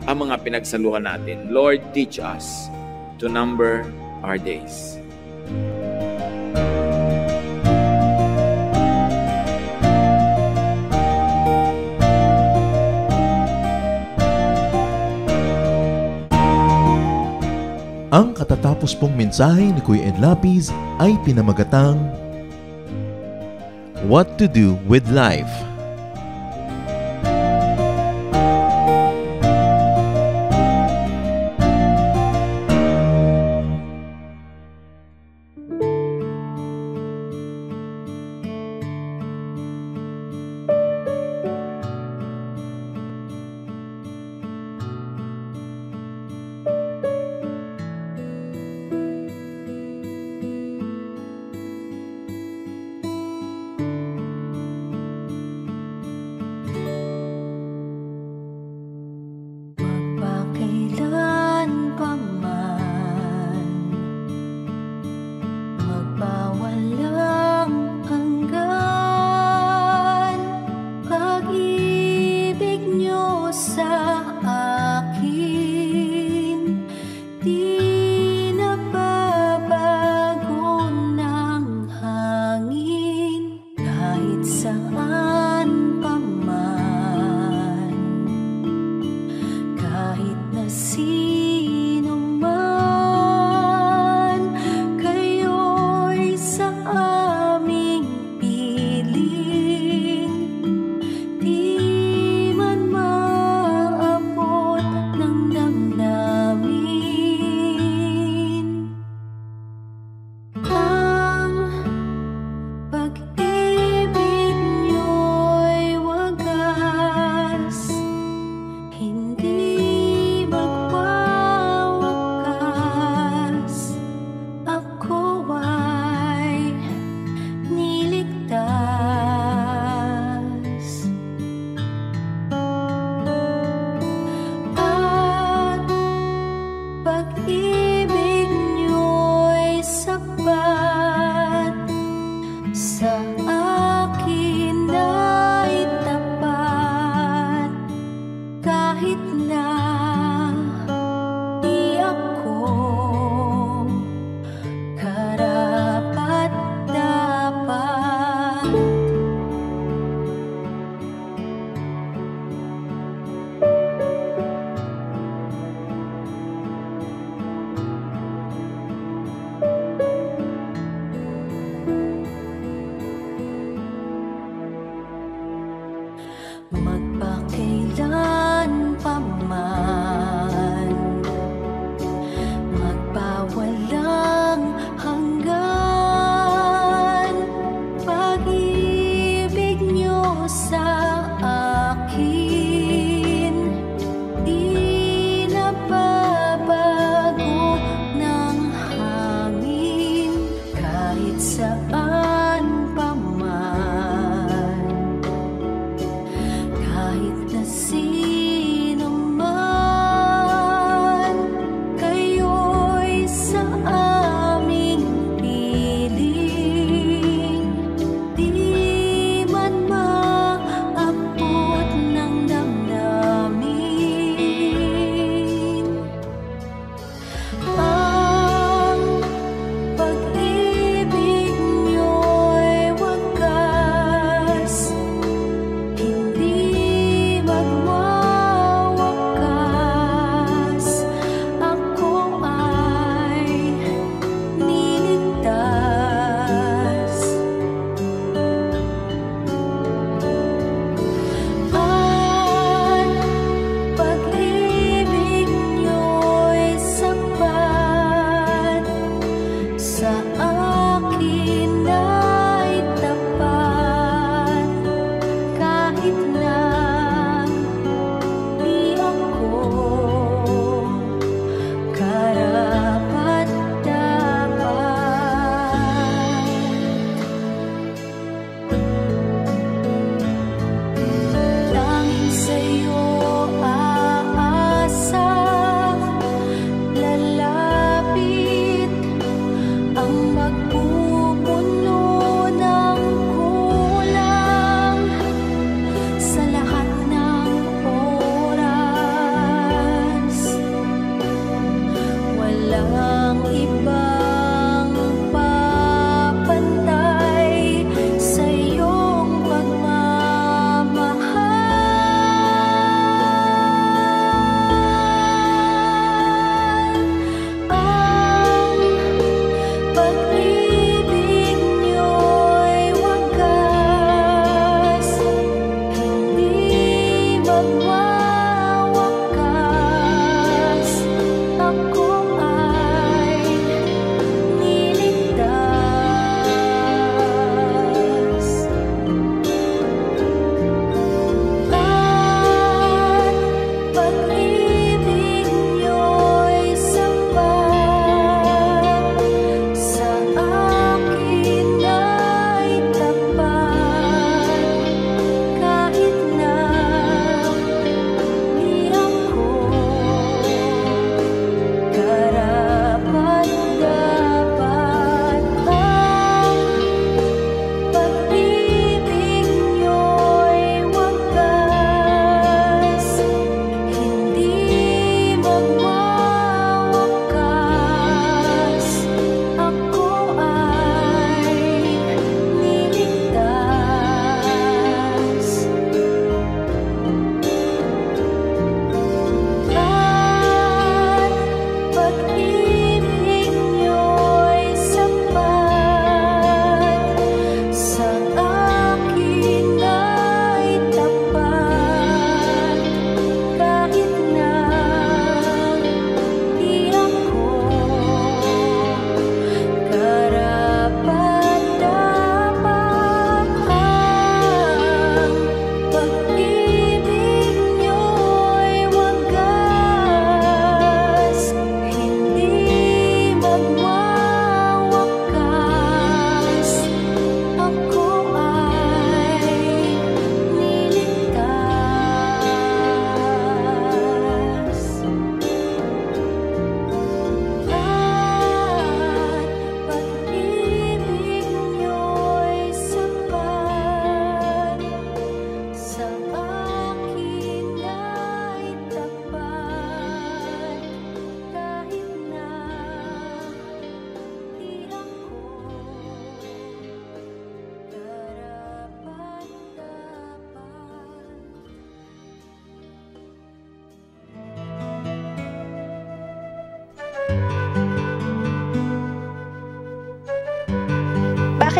ang mga pinagsaluhan natin. Lord, teach us to number our days. Ang katatapos pong mensahe ni Kuya Ed Lapiz ay pinamagatang What to Do with Life.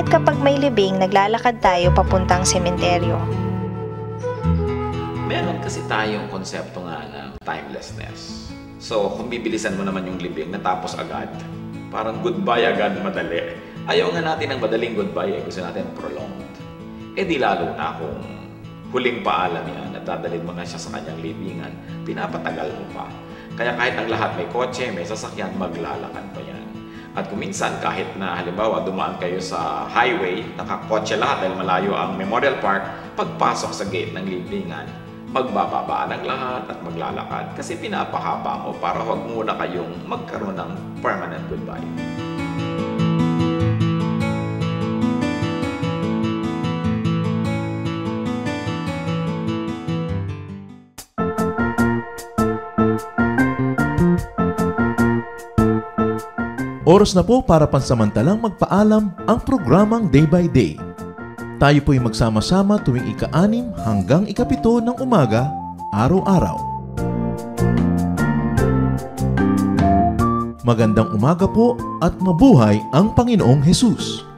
kapag may libing, naglalakad tayo papuntang sementeryo? Meron kasi tayong konsepto nga ng timelessness. So, kung bibilisan mo naman yung libing, natapos agad. Parang goodbye agad, madali. Ayaw nga natin ng madaling goodbye, gusto natin prolonged. Di lalo na kung huling paalam yan at dadalhin mo na siya sa kanyang libingan, pinapatagal mo pa. Kaya kahit ang lahat may kotse, may sasakyan, maglalakad pa yan. At kung minsan, kahit na halimbawa dumaan kayo sa highway, nakakotse lahat dahil malayo ang Memorial Park, pagpasok sa gate ng libingan, magbababa ng lahat at maglalakad kasi pinapahaba mo para huwag muna kayong magkaroon ng permanent goodbye. Oras na po para pansamantalang magpaalam ang programang Day by Day. Tayo po'y magsama-sama tuwing ika-6 hanggang ika-7 ng umaga, araw-araw. Magandang umaga po at mabuhay ang Panginoong Hesus!